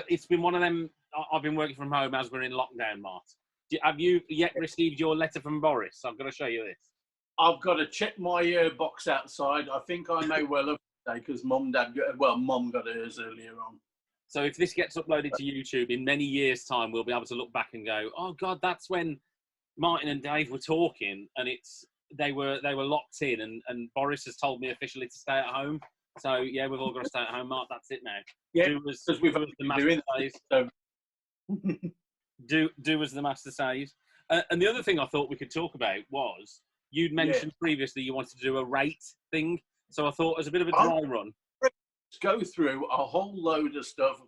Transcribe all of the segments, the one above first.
it's been one of them. I've been working from home as we're in lockdown, Mart. Have you yet received your letter from Boris? I'm going to show you this. I've got to check my box outside. I think I may well have today because Mum got hers earlier on. So if this gets uploaded to YouTube in many years' time, we'll be able to look back and go, "Oh God, that's when Martin and Dave were talking, and they were locked in, and Boris has told me officially to stay at home." So yeah, we've all got to stay at home, Mark. That's it now. Yeah, because we've been doing it. So. do as the master says. And the other thing I thought we could talk about was you'd mentioned previously you wanted to do a rate thing. So I thought as a bit of a dry run. Go through a whole load of stuff.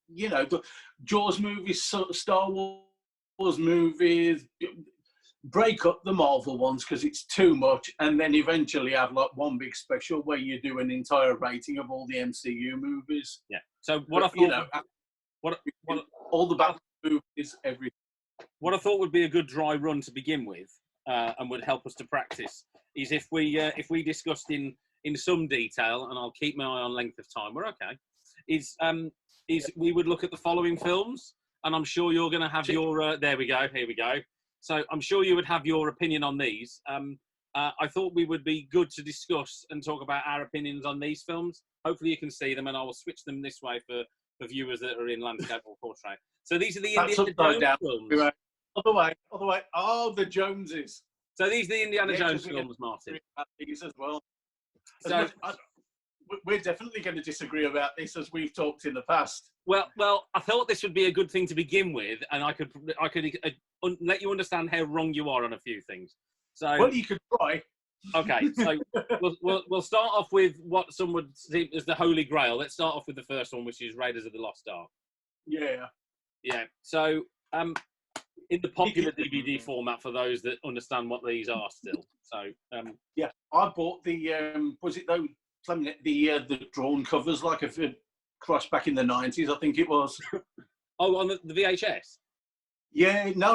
You know, the Jaws movies, Star Wars movies, break up the Marvel ones because it's too much, and then eventually have like one big special where you do an entire rating of all the MCU movies. Yeah. So what I thought, all the Batman movies, everything. What I thought would be a good dry run to begin with, and would help us to practice, is if we discussed in some detail, and I'll keep my eye on length of time. We're okay. Is we would look at the following films, and I'm sure you're going to have your. There we go. Here we go. So I'm sure you would have your opinion on these. I thought we would be good to discuss and talk about our opinions on these films. Hopefully you can see them, and I will switch them this way for viewers that are in landscape or portrait. So these are the Indiana Jones films. Other way. Oh, the Joneses. So these are the Indiana Jones films, Martin. These as well. So we're definitely going to disagree about this, as we've talked in the past. Well, I thought this would be a good thing to begin with, and I could let you understand how wrong you are on a few things. So, well, you could try. Okay, so we'll start off with what some would see as the Holy Grail. Let's start off with the first one, which is Raiders of the Lost Ark. Yeah. So, in the popular DVD format, for those that understand what these are still. So, yeah, I bought the was it though the drawn covers like a Crush back in the 90s, I think it was. Oh, on the VHS? Yeah, no.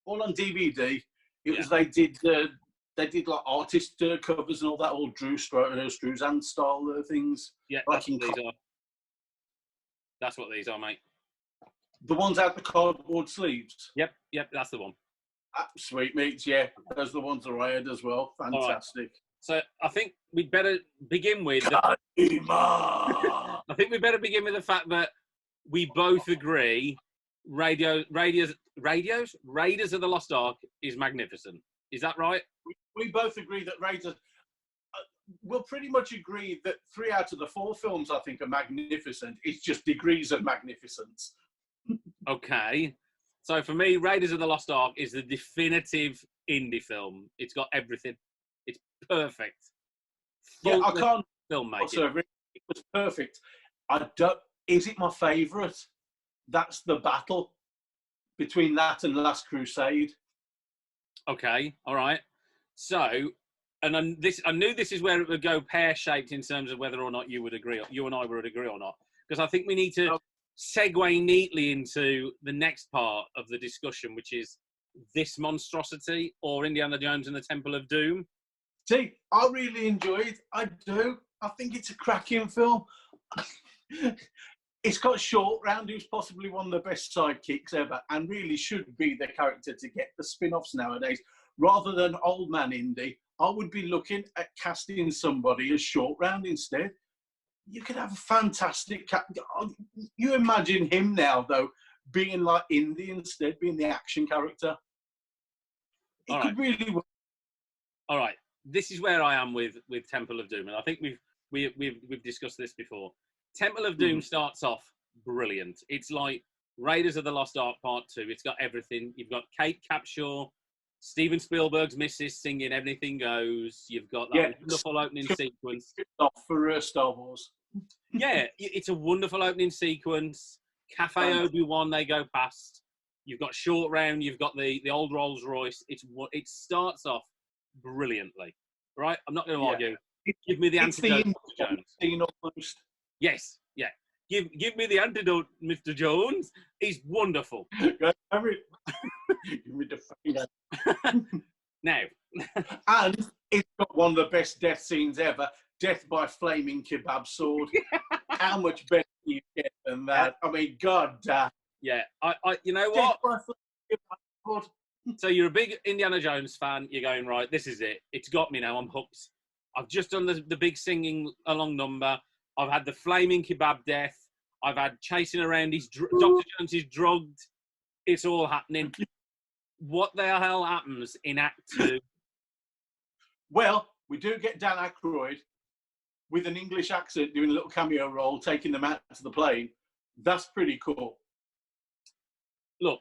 All on DVD. It was they did like artist covers and all that, all Drew Struzan style things. Yeah, like that's what these are, mate. The ones out the cardboard sleeves. Yep, that's the one. Sweet meats, yeah. Those are the ones that I had as well. Fantastic. Right. So I think we'd better begin with. I think we'd better begin with the fact that we both agree Raiders of the Lost Ark is magnificent. Is that right? We both agree that Raiders. We'll pretty much agree that 3 out of the 4 films I think are magnificent. It's just degrees of magnificence. Okay. So for me, Raiders of the Lost Ark is the definitive indie film. It's got everything. It's perfect. Yeah, I can't. Filmmaking. It was perfect. Is it my favourite? That's the battle between that and Last Crusade. Okay, all right. So, and I knew this is where it would go pear-shaped in terms of whether or not you would agree, you and I would agree or not, because I think we need to segue neatly into the next part of the discussion, which is this monstrosity or Indiana Jones and the Temple of Doom. See, I really enjoyed. I do. I think it's a cracking film. It's got Short Round, who's possibly one of the best sidekicks ever, and really should be the character to get the spin-offs nowadays. Rather than Old Man Indy, I would be looking at casting somebody as Short Round instead. You could have a fantastic... You imagine him now, though, being like Indy instead, being the action character. It could really work. All right. This is where I am with Temple of Doom, and I think we've discussed this before. Temple of Doom starts off brilliant. It's like Raiders of the Lost Ark Part 2. It's got everything. You've got Kate Capshaw, Steven Spielberg's Mrs. singing Everything Goes. You've got that wonderful opening sequence. For Star Wars. Yeah, it's a wonderful opening sequence. Cafe Obi-Wan, they go past. You've got Short Round. You've got the old Rolls Royce. It starts off brilliantly, right? I'm not going to argue. Give me the antidote, Mr. Jones. Almost. Yes, yeah. Give me the antidote, Mr. Jones. He's wonderful. Give me the finger. Now. And it's got one of the best death scenes ever. death by flaming kebab sword. How much better do you get than that? I mean, God damn. Yeah, you know Death what? by flaming kebab sword. So you're a big Indiana Jones fan. You're going, right, this is it. It's got me now. I'm hooked. I've just done the big singing along number. I've had the flaming kebab death. I've had chasing around. Dr. Jones is drugged. It's all happening. What the hell happens in Act 2? Well, we do get Dan Aykroyd with an English accent doing a little cameo role, taking them out to the plane. That's pretty cool. Look,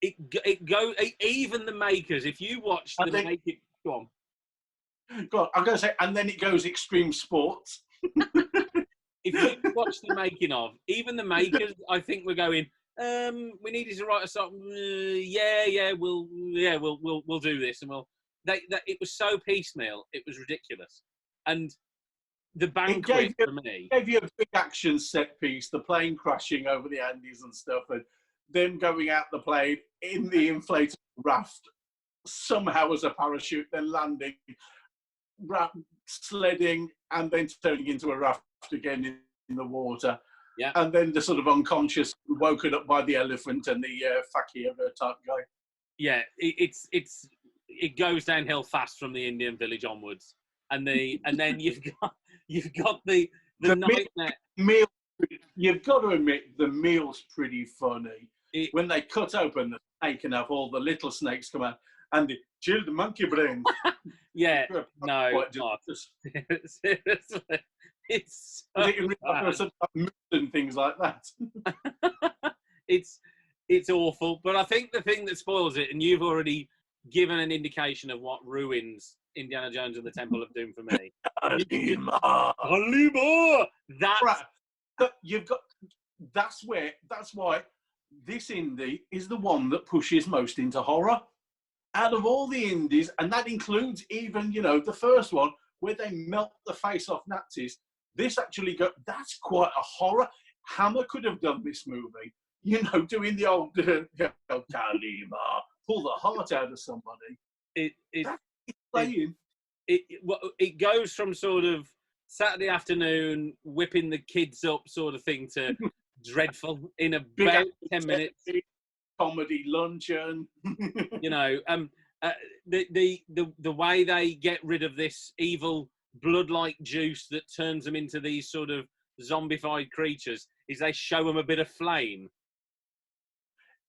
even the makers, if you watch the making... Go on. Go on, I'm going to say, and then it goes extreme sports. If you watch the making of, even the makers, I think we're going, we needed to write a song. We'll do this, and it was so piecemeal, it was ridiculous. And the banquet for me gave you a big action set piece, the plane crashing over the Andes and stuff, and them going out the plane in the inflatable raft, somehow as a parachute, then landing, sledding, and then turning into a raft again in the water. Yeah. And then the sort of unconscious, woken up by the elephant and the fakir type guy. Yeah, it goes downhill fast from the Indian village onwards, and then you've got the nightmare meal. You've got to admit the meal's pretty funny. When they cut open the snake and have all the little snakes come out and the chilled monkey brains. Yeah, no, seriously, it's so and things like that. It's awful, but I think the thing that spoils it, and you've already given an indication of what ruins Indiana Jones and the Temple of Doom for me. Kalima! That's why this indie is the one that pushes most into horror. Out of all the indies, and that includes even, the first one, where they melt the face off Nazis, this actually that's quite a horror. Hammer could have done this movie, doing the old Kalima, pull the heart out of somebody. It goes from sort of Saturday afternoon, whipping the kids up sort of thing to dreadful in about 10 minutes. Comedy luncheon. The way they get rid of this evil blood-like juice that turns them into these sort of zombified creatures is they show them a bit of flame.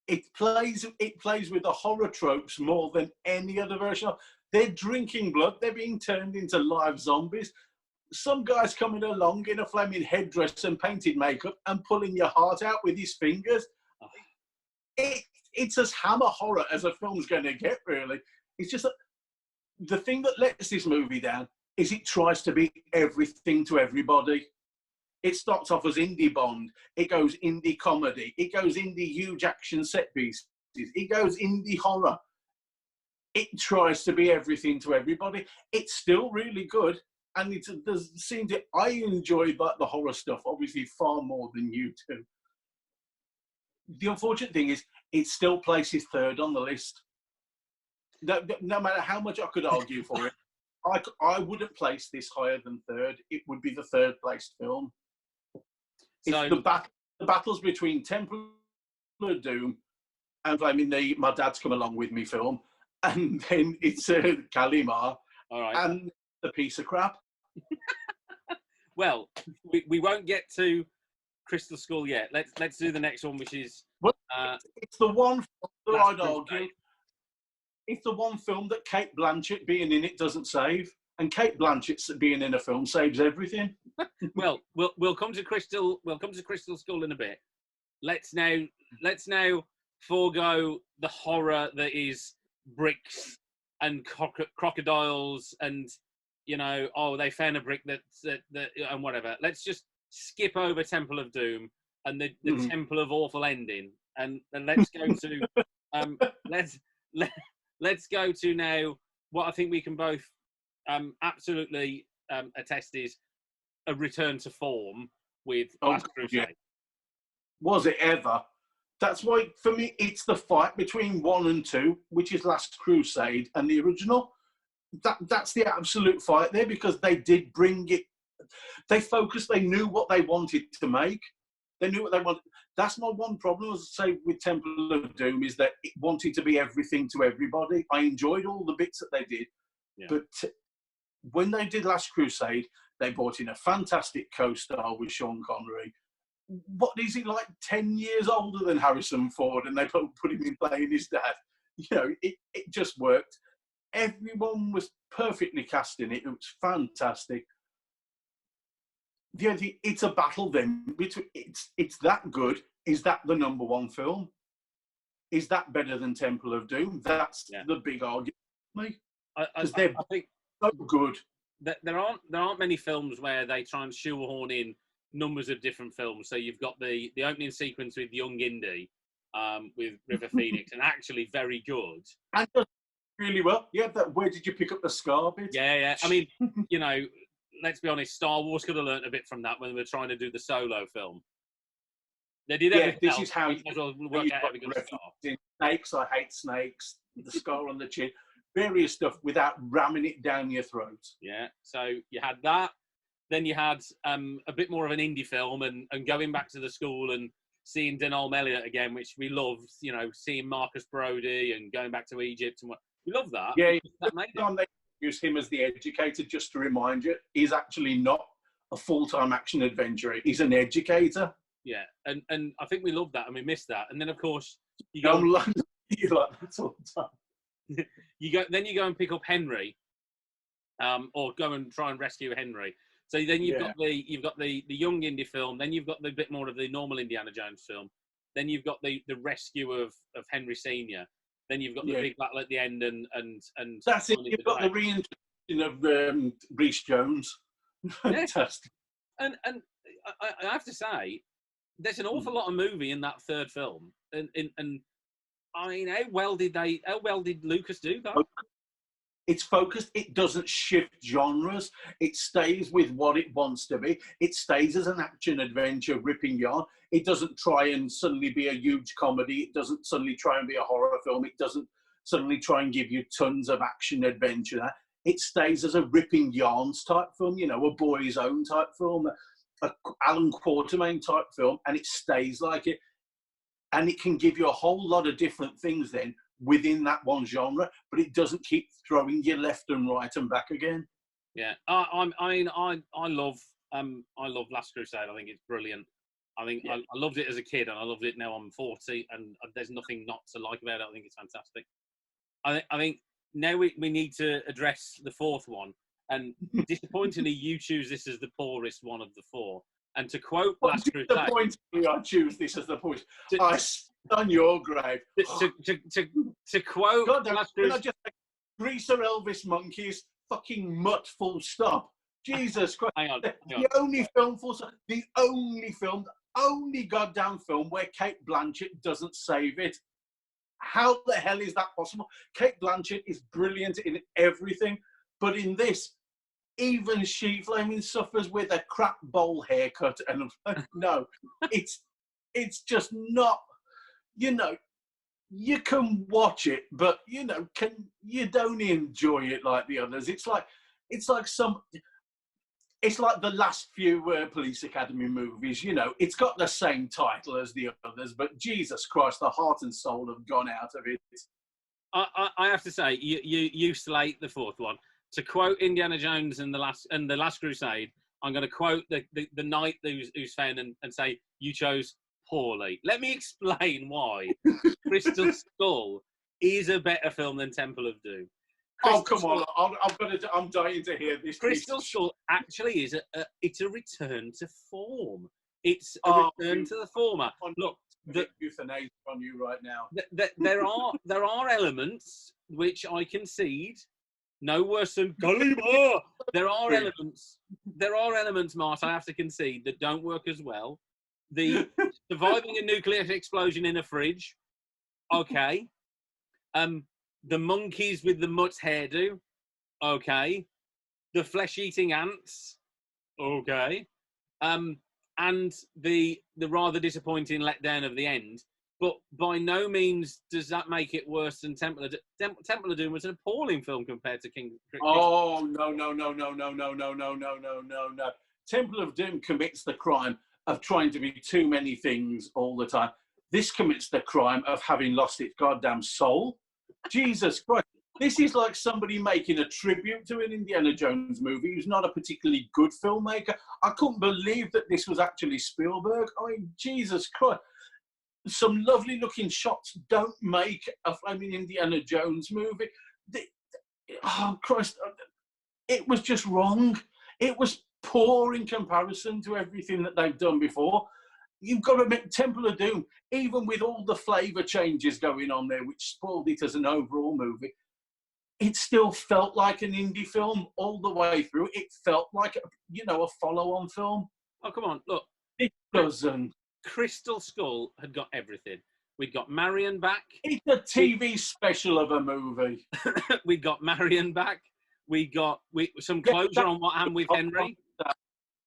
It plays with the horror tropes more than any other version. They're drinking blood. They're being turned into live zombies. Some guy's coming along in a flaming headdress and painted makeup and pulling your heart out with his fingers. It's as Hammer horror as a film's going to get, really. It's just that the thing that lets this movie down is it tries to be everything to everybody. It starts off as indie Bond. It goes indie comedy. It goes indie huge action set pieces. It goes indie horror. It tries to be everything to everybody. It's still really good. And I enjoy the horror stuff, obviously, far more than you do. The unfortunate thing is, it still places third on the list. No matter how much I could argue for it, I wouldn't place this higher than third. It would be the third placed film. So, it's the battles between Temple of Doom and the My Dad's Come Along With Me film, and then it's Kalima, all right, and the piece of crap. Well, we won't get to Crystal Skull yet. Let's do the next one, which is it's the one that I'd argue. It's the one film that Kate Blanchett being in it doesn't save, and Kate Blanchett's being in a film saves everything. Well, we'll come to Crystal. We'll come to Crystal Skull in a bit. Let's now forego the horror that is bricks and crocodiles and they found a brick that and whatever. Let's just skip over Temple of Doom and the Temple of Awful Ending, and let's go to let's go to now what I think we can both absolutely attest is a return to form with Last Crusade. Yeah. Was it ever? That's why, for me, it's the fight between 1 and 2, which is Last Crusade, and the original. that's the absolute fight there, because they did bring it. They focused. They knew what they wanted to make. They knew what they wanted. That's my one problem, as I say, with Temple of Doom, is that it wanted to be everything to everybody. I enjoyed all the bits that they did, but when they did Last Crusade, they brought in a fantastic co-star with Sean Connery. What is he, like 10 years older than Harrison Ford, and they put him in playing his dad? You know, it just worked. Everyone was perfectly cast in it. It was fantastic. It's a battle then. It's that good. Is that the number one film? Is that better than Temple of Doom? That's the big argument for me. Because they're so good. There aren't many films where they try and shoehorn in numbers of different films. So you've got the opening sequence with Young Indy, with River Phoenix, and actually very good. And really well. Yeah, where did you pick up the scar bit? Yeah. I mean, you know, let's be honest, Star Wars could have learnt a bit from that when they were trying to do the Solo film. They did everything this else. Is how you work out having a star. Snakes, I hate snakes, the scar on the chin, various stuff without ramming it down your throat. Yeah, so you had that. Then you had a bit more of an indie film and going back to the school and seeing Denholm Elliott again, which we loved, you know, seeing Marcus Brody and going back to Egypt. And we love that. Yeah, that made it. They use him as the educator, just to remind you, he's actually not a full-time action adventurer. He's an educator. Yeah, and I think we love that and we missed that. And then, of course, you go... go... You're like, that's all the time. Then you go and pick up Henry, or go and try and rescue Henry. So then you've got the young indie film. Then you've got the bit more of the normal Indiana Jones film. Then you've got the rescue of Henry Senior. Then you've got the big battle at the end, and that's it. You've got the reintroduction of Rhys Jones. Fantastic. And I have to say, there's an awful lot of movie in that third film, and I mean, how well did Lucas do that? It's focused. It doesn't shift genres. It stays with what it wants to be. It stays as an action adventure ripping yarn. It doesn't try and suddenly be a huge comedy. It doesn't suddenly try and be a horror film. It doesn't suddenly try and give you tons of action adventure. It stays as a ripping yarns type film, you know, a Boy's Own type film, a Alan Quatermain type film, and it stays like it. And it can give you a whole lot of different things then within that one genre, but it doesn't keep throwing you left and right and back again. Yeah, I love Last Crusade. I think it's brilliant. I think I loved it as a kid, and I loved it now I'm 40, and there's nothing not to like about it. I think it's fantastic. I think now we need to address the fourth one, and disappointingly, you choose this as the poorest one of the four. And to quote Last Crusade, disappointingly, I choose this as the point. I on your grave. To quote God, Last Crusade, I just Greaser Elvis Monkeys, fucking mutt, full stop. Jesus Christ. Hang on. The only goddamn film where Cate Blanchett doesn't save it. How the hell is that possible? Cate Blanchett is brilliant in everything, but in this, even she flaming suffers with a crap bowl haircut. And no, it's just not, you know, you can watch it, but you know, you don't enjoy it like the others. It's like the last few Police Academy movies, you know, it's got the same title as the others, but Jesus Christ, the heart and soul have gone out of it. I have to say, you slate the fourth one. To quote Indiana Jones and the Last Crusade, I'm going to quote the knight who's found and say, you chose poorly. Let me explain why Crystal Skull is a better film than Temple of Doom. Come on! I'm dying to hear this. Crystal Skull actually is it's a return to form. It's a return to the former. Look, euthanasia on you right now. There are elements which I concede. No worse than Gulliver. There are elements, Mart, I have to concede, that don't work as well. The surviving a nuclear explosion in a fridge, okay. The monkeys with the mutt's hairdo, okay. The flesh-eating ants, okay. And the rather disappointing letdown of the end. But by no means does that make it worse than Temple of Doom. Temple of Doom was an appalling film compared to King. Oh, no, no, no, no, no, no, no, no, no, no, no, no. Temple of Doom commits the crime of trying to be too many things all the time. This commits the crime of having lost its goddamn soul. Jesus Christ. This is like somebody making a tribute to an Indiana Jones movie who's not a particularly good filmmaker. I couldn't believe that this was actually Spielberg. I mean, Jesus Christ. Some lovely looking shots don't make a flaming Indiana Jones movie. Oh, Christ. It was just wrong. It was poor in comparison to everything that they've done before. You've got to make Temple of Doom, even with all the flavour changes going on there, which spoiled it as an overall movie, it still felt like an indie film all the way through. It felt like, a follow-on film. Oh, come on, look. It doesn't. Crystal Skull had got everything. We'd got Marion back. It's a TV special of a movie. We got Marion back. We got some closure on what happened with Henry.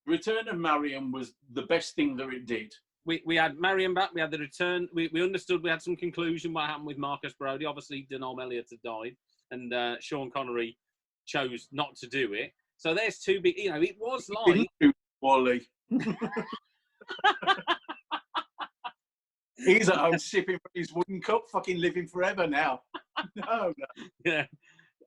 Return of Marion was the best thing that it did. We had Marion back. We had the return. We understood. We had some conclusion what happened with Marcus Brody. Obviously, Denholm Elliott had died, and Sean Connery chose not to do it. So there's two big. It was like didn't do Wally. He's at home sipping from his wooden cup, fucking living forever now. No. Yeah.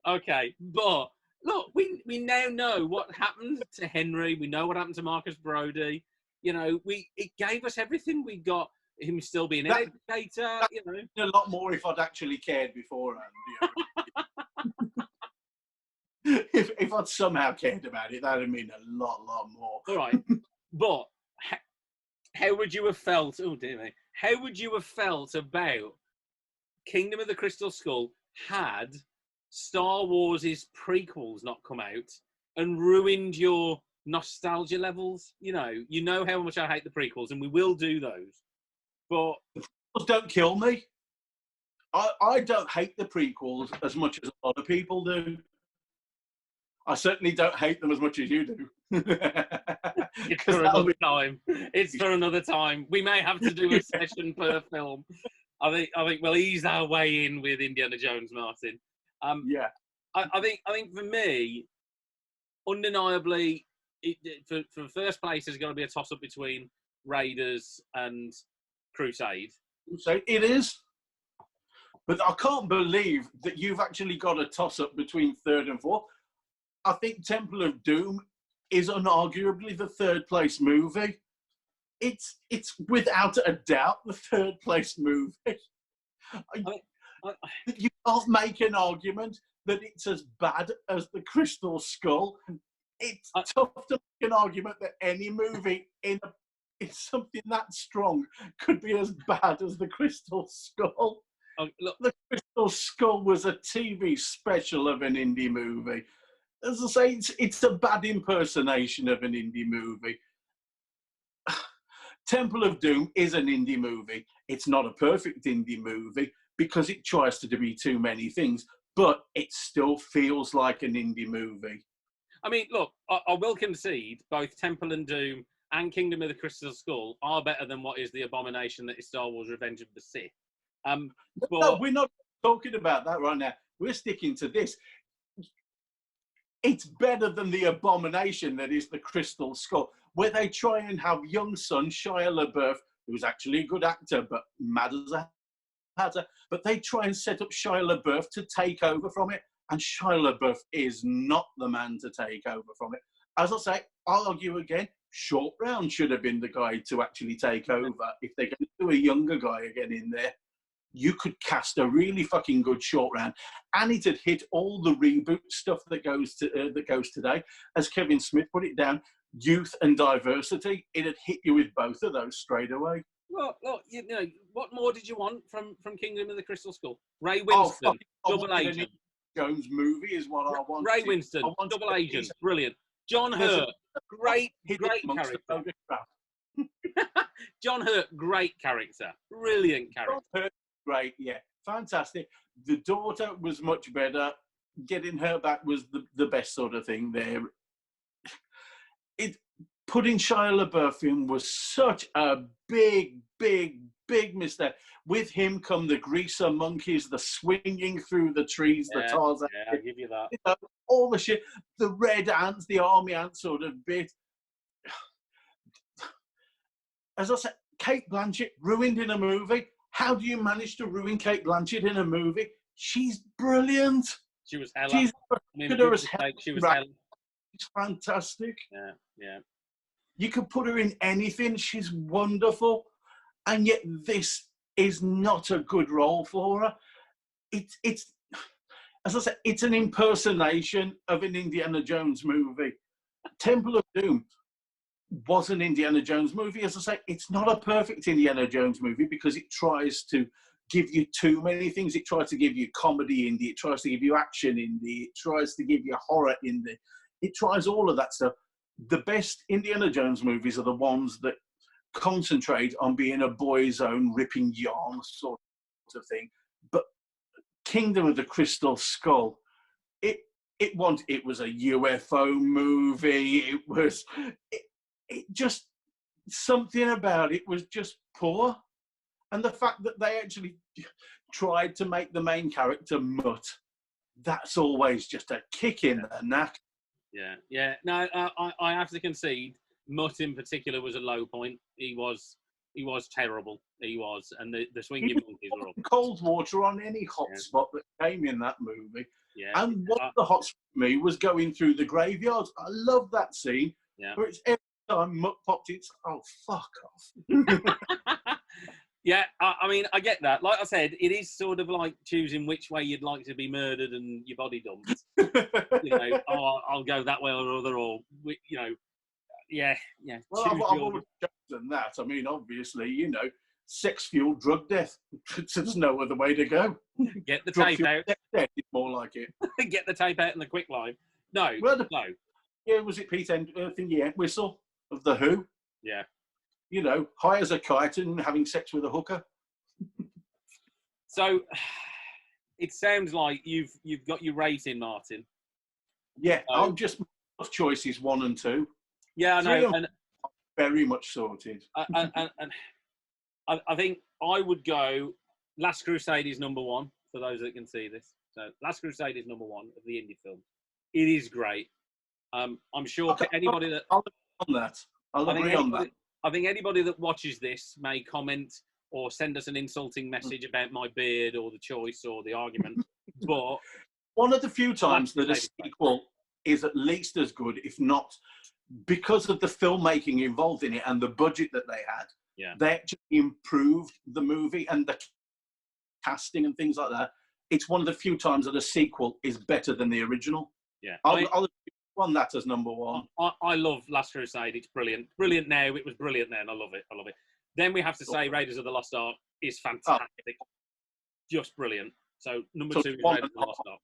Okay, but look, we now know what happened to Henry. We know what happened to Marcus Brody. It gave us everything. We got him still being an educator. A lot more if I'd actually cared beforehand. If I'd somehow cared about it, that'd mean a lot more. All right, but how would you have felt? Oh dear me! How would you have felt about Kingdom of the Crystal Skull had Star Wars' prequels not come out and ruined your nostalgia levels? You know how much I hate the prequels, and we will do those. But the prequels don't kill me. I don't hate the prequels as much as a lot of people do. I certainly don't hate them as much as you do. It's for another time. It's for another time. We may have to do a session per film. I think we'll ease our way in with Indiana Jones, Martin. Yeah. I think for me, undeniably, for first place, there's going to be a toss-up between Raiders and Crusade. So it is. But I can't believe that you've actually got a toss-up between third and fourth. I think Temple of Doom is unarguably the third place movie. It's without a doubt the third place movie. You can't make an argument that it's as bad as The Crystal Skull. It's tough to make an argument that any movie in something that strong could be as bad as The Crystal Skull. Look. The Crystal Skull was a TV special of an indie movie. As I say, it's a bad impersonation of an indie movie. Temple of Doom is an indie movie. It's not a perfect indie movie because it tries to be too many things, but it still feels like an indie movie. I mean, look, I will concede both Temple of Doom and Kingdom of the Crystal Skull are better than what is the abomination that is Star Wars Revenge of the Sith. No, we're not talking about that right now. We're sticking to this. It's better than the abomination that is The Crystal Skull, where they try and have young son Shia LaBeouf, who's actually a good actor, but mad as a hatter, but they try and set up Shia LaBeouf to take over from it, and Shia LaBeouf is not the man to take over from it. As I say, I'll argue again, Short Round should have been the guy to actually take over. If they're going to do a younger guy again in there, you could cast a really fucking good Short Round, and it had hit all the reboot stuff that goes today. As Kevin Smith put it down, youth and diversity. It had hit you with both of those straight away. Well, look, what more did you want from Kingdom of the Crystal Skull? Ray Winston, double agent. Jones movie is what I want. Ray Winston, double agent, brilliant. John Hurt, great character. John Hurt, great character, brilliant character. John Hurt, great, yeah, fantastic. The daughter was much better. Getting her back was the best sort of thing there. Putting Shia LaBeouf in was such a big big mistake. With him come the greaser monkeys, the swinging through the trees, the Tarzan. Yeah, I'll give you that. You know, all the shit. The red ants, the army ants sort of bit. As I said, Kate Blanchett ruined in a movie. How do you manage to ruin Kate Blanchett in a movie? She's brilliant. She was hella. She's she was hella. She's fantastic. Yeah, yeah. You could put her in anything. She's wonderful. And yet this is not a good role for her. It's as I said, it's an impersonation of an Indiana Jones movie. Temple of Doom was an Indiana Jones movie. As I say, it's not a perfect Indiana Jones movie because it tries to give you too many things. It tries to give you comedy indie. It tries to give you action indie. It tries to give you horror indie. It tries all of that stuff. The best Indiana Jones movies are the ones that concentrate on being a boy's own ripping yarn sort of thing. But Kingdom of the Crystal Skull, it was a UFO movie. It just, something about it was just poor. And the fact that they actually tried to make the main character Mutt, that's always just a kick in the knack. Yeah, yeah. No, I have to concede, Mutt in particular was a low point. He was terrible. He was, and the swinging monkeys were all cold water on any hot spot that came in that movie. Yeah. And what the hot spot for me was going through the graveyards. I love that scene. Yeah. Where it's every time Mutt popped, it's fuck off. Yeah, I mean, I get that. Like I said, it is sort of like choosing which way you'd like to be murdered and your body dumped. You know, I'll go that way or other, or you know, yeah. Well, I've always chosen that. I mean, obviously, you know, sex-fueled drug death. There's no other way to go. Get the tape out. Death is more like it. Get the tape out in the quick line. No, no. Yeah, was it Pete Entwistle of The Who? Yeah. You know, high as a kite and having sex with a hooker. So, it sounds like you've got your rating, Martin. Yeah, I'm just choices 1 and 2. Yeah, I know. And very much sorted. And I think I would go. Last Crusade is number 1 for those that can see this. So, Last Crusade is number 1 of the indie film. It is great. I'm sure anybody that I'll agree on that. I think anybody that watches this may comment or send us an insulting message about my beard or the choice or the argument. But one of the few times that a sequel is at least as good, if not, because of the filmmaking involved in it and the budget that they had, they actually improved the movie and the casting and things like that. It's one of the few times that a sequel is better than the original. Yeah, I'll on that as number 1. I love Last Crusade. It's brilliant. Brilliant now. It was brilliant then. I love it. I love it. Then we have to say Raiders of the Lost Ark is fantastic. Just brilliant. So number 2 is Raiders of the Lost Ark.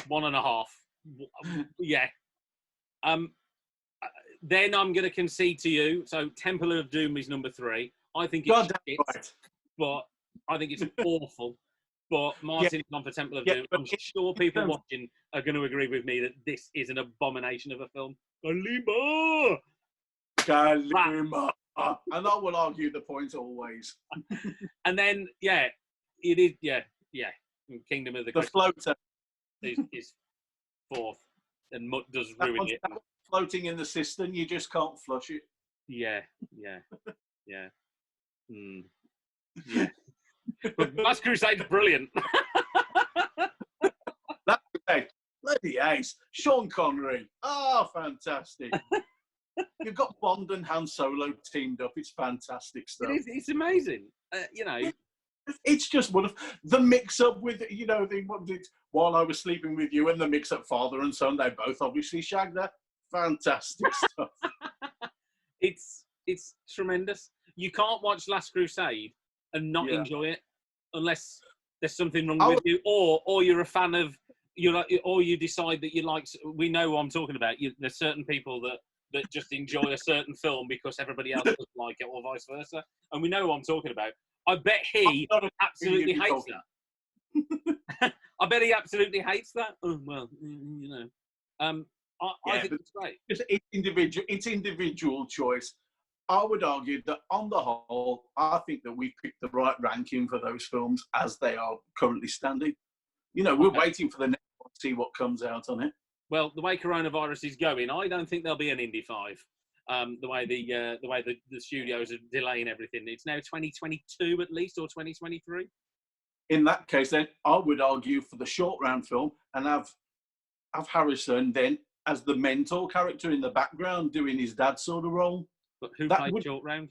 1.5. Yeah. Then I'm going to concede to you. So Temple of Doom is number 3. I think it's shit, but I think it's awful. But Martin's gone for Temple of Doom. I'm sure people watching are going to agree with me that this is an abomination of a film. Kalima! And I will argue the point always. And then, it is, Kingdom of the Floater is 4th, and Mutt does ruin it. Floating in the cistern, you just can't flush it. Yeah. But Last Crusade's brilliant. That's okay. Bloody ace. Sean Connery. Fantastic. You've got Bond and Han Solo teamed up. It's fantastic stuff. It's amazing. You know. It's just one of the mix-up with, you know, While I Was Sleeping With You and the mix-up father and son. They both obviously shagged that. Fantastic stuff. It's tremendous. You can't watch Last Crusade and not enjoy it unless there's something wrong with you, or you're a fan of or you decide that you like. We know what I'm talking about. There's certain people that just enjoy a certain film because everybody else doesn't like it, or vice versa. And we know what I'm talking about. I bet he absolutely hates that. I bet he absolutely hates that. Oh, well, you know. I think it's great. It's individual choice. I would argue that on the whole, I think that we've picked the right ranking for those films as they are currently standing. You know, we're waiting for the next one to see what comes out on it. Well, the way coronavirus is going, I don't think there'll be an Indy 5. The way the studios are delaying everything. It's now 2022 at least, or 2023. In that case, then I would argue for the short round film and have Harrison then as the mentor character in the background doing his dad sort of role. But who played short round?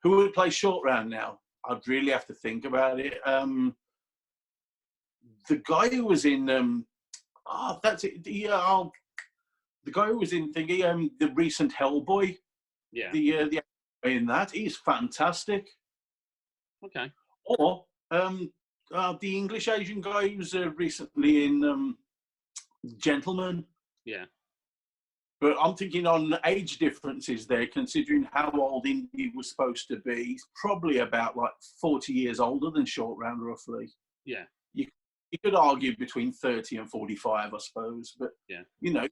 Who would play short round now? I'd really have to think about it. The guy who was in that's it. The guy who was in the recent Hellboy. Yeah. The in that, he's fantastic. Okay. Or the English Asian guy who's recently in Gentleman. Yeah. But I'm thinking on age differences there, considering how old Indy was supposed to be. He's probably about like 40 years older than Short Round, roughly. Yeah. You could argue between 30 and 45, I suppose. But, yeah, you know,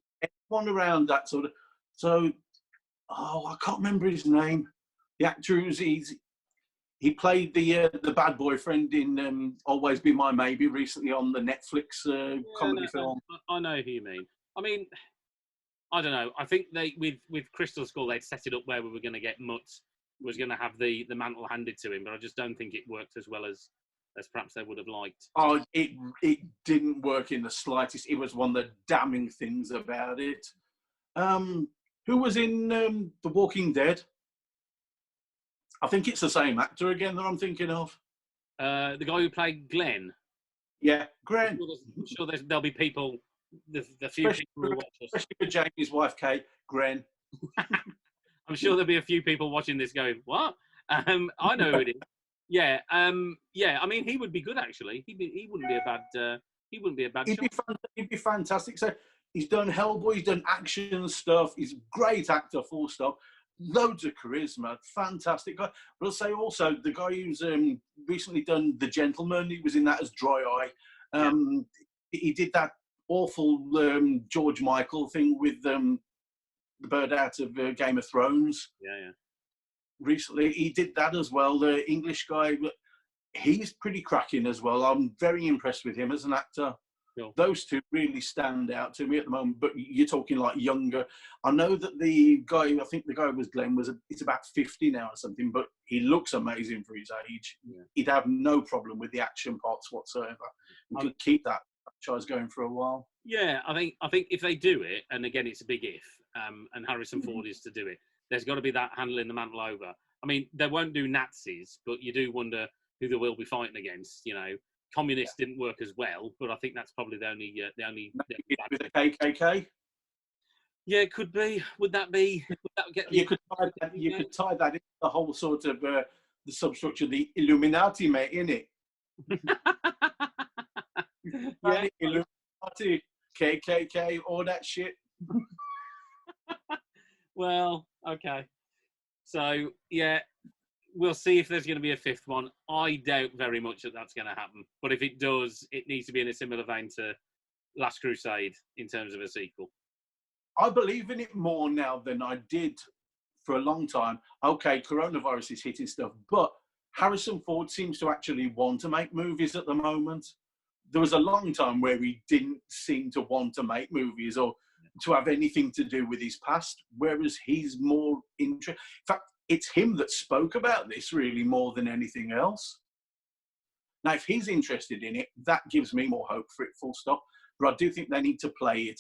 one around that sort of... So, I can't remember his name. The actor he played the bad boyfriend in Always Be My Maybe recently on the Netflix comedy film. I know who you mean. I mean, I don't know. I think they with Crystal Skull they'd set it up where we were going to get Mutt was going to have the mantle handed to him, but I just don't think it worked as well as perhaps they would have liked. Oh, it didn't work in the slightest. It was one of the damning things about it. Who was in The Walking Dead? I think it's the same actor again that I'm thinking of. The guy who played Glenn. Yeah, Glenn. I'm sure there'll be people, the few people who watch us. Especially for Jamie's wife, Kate, Glenn. I'm sure there'll be a few people watching this going, what? I know who it is. Yeah, yeah. I mean, he would be good actually. He wouldn't be a bad. He wouldn't be a bad. He'd be fantastic. So he's done Hellboy. He's done action stuff. He's a great actor. Full stop. Loads of charisma. Fantastic guy. But I'll say also the guy who's recently done The Gentleman. He was in that as Dry Eye. He did that awful George Michael thing with the bird out of Game of Thrones. Yeah. Recently, he did that as well. The English guy, he's pretty cracking as well. I'm very impressed with him as an actor. Cool. Those two really stand out to me at the moment. But you're talking like younger. I know that the guy, I think the guy was Glenn, it's about 50 now or something. But he looks amazing for his age. Yeah. He'd have no problem with the action parts whatsoever. We could keep that franchise going for a while. Yeah, I think if they do it, and again it's a big if, and Harrison Ford is to do it. There's got to be that handling the mantle over. I mean, they won't do Nazis, but you do wonder who they will be fighting against. You know, communists didn't work as well, but I think that's probably the only. With the KKK. Yeah, it could be. Would that be? Would that get? You could tie that into the whole sort of the substructure, the Illuminati, mate, in it. Yeah, Illuminati, KKK, all that shit. Well, okay. So, yeah, we'll see if there's going to be a fifth one. I doubt very much that that's going to happen. But if it does, it needs to be in a similar vein to Last Crusade in terms of a sequel. I believe in it more now than I did for a long time. Okay, coronavirus is hitting stuff, but Harrison Ford seems to actually want to make movies at the moment. There was a long time where he didn't seem to want to make movies or to have anything to do with his past, whereas he's more interested. In fact, it's him that spoke about this really more than anything else. Now, if he's interested in it, that gives me more hope for it, full stop. But I do think they need to play it,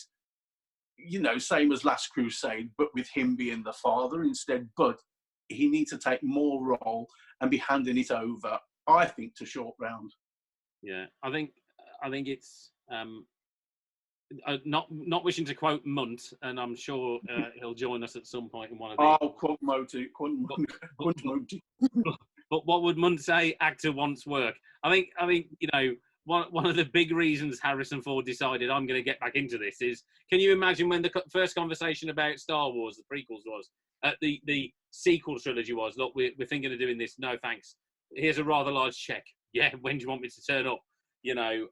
you know, same as Last Crusade, but with him being the father instead. But he needs to take more role and be handing it over, I think, to Short Round. Yeah, I think it's... not wishing to quote Munt, and I'm sure he'll join us at some point in one of these. Oh, quote Moti. But what would Munt say? Actor wants work. I think you know, one of the big reasons Harrison Ford decided I'm going to get back into this is, can you imagine when the first conversation about Star Wars, the prequels was, the sequel trilogy was, look, we're thinking of doing this. No, thanks. Here's a rather large check. Yeah, when do you want me to turn up? You know,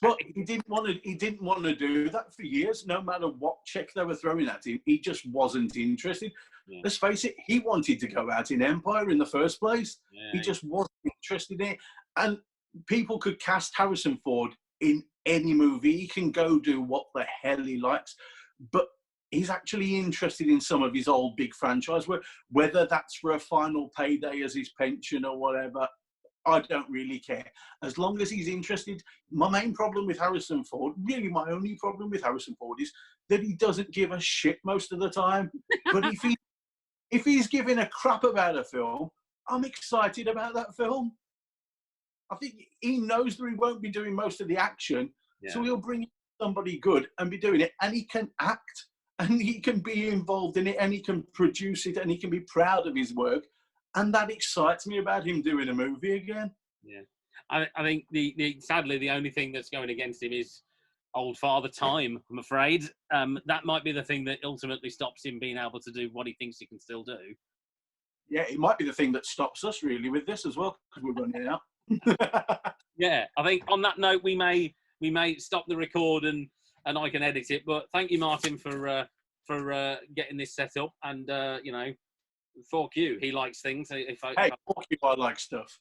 But he didn't want to. He didn't want to do that for years. No matter what check they were throwing at him, he just wasn't interested. Yeah. Let's face it. He wanted to go out in Empire in the first place. Yeah. He just wasn't interested in it. And people could cast Harrison Ford in any movie. He can go do what the hell he likes. But he's actually interested in some of his old big franchise. Whether that's for a final payday as his pension or whatever, I don't really care. As long as he's interested. My main problem with Harrison Ford, really my only problem with Harrison Ford, is that he doesn't give a shit most of the time. But if he's giving a crap about a film, I'm excited about that film. I think he knows that he won't be doing most of the action, so he'll bring somebody good and be doing it. And he can act, and he can be involved in it, and he can produce it, and he can be proud of his work. And that excites me about him doing a movie again. Yeah. I think sadly, the only thing that's going against him is old father time, I'm afraid. That might be the thing that ultimately stops him being able to do what he thinks he can still do. Yeah, it might be the thing that stops us really with this as well, because we're running out. Yeah, I think on that note, we may stop the record and I can edit it. But thank you, Martin, for getting this set up. And, fuck you. He likes things. Fuck you, I like stuff.